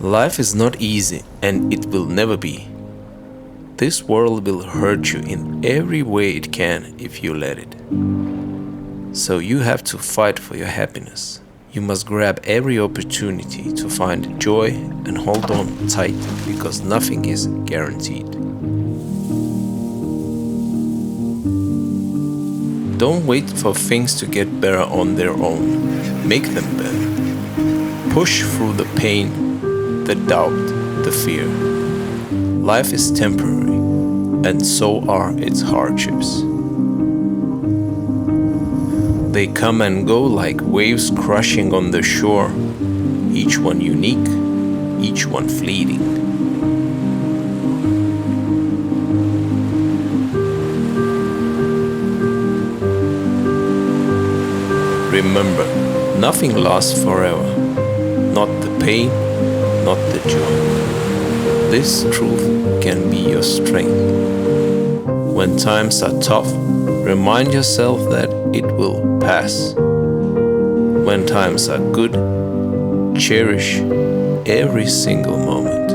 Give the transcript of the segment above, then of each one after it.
Life is not easy, and it will never be. This world will hurt you in every way it can if you let it. So you have to fight for your happiness. You must grab every opportunity to find joy and hold on tight, because nothing is guaranteed. Don't wait for things to get better on their own. Make them better. Push through the pain, the doubt, the fear. Life is temporary, and so are its hardships. They come and go like waves crashing on the shore, each one unique, each one fleeting. Remember, nothing lasts forever. Not the pain, not the joy. This truth can be your strength. When times are tough, remind yourself that it will pass. When times are good, cherish every single moment.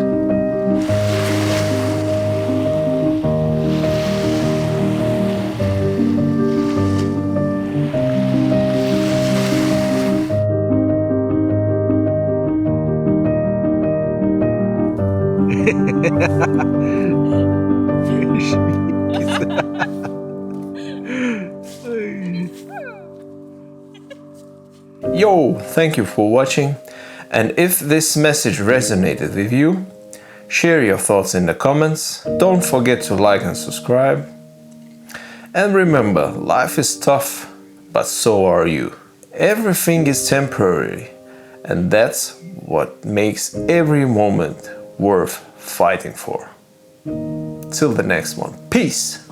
Yo, thank you for watching, and if this message resonated with you, share your thoughts in the comments. Don't forget to like and subscribe. And remember, life is tough, but so are you. Everything is temporary, and that's what makes every moment worth fighting for. Till the next one. Peace!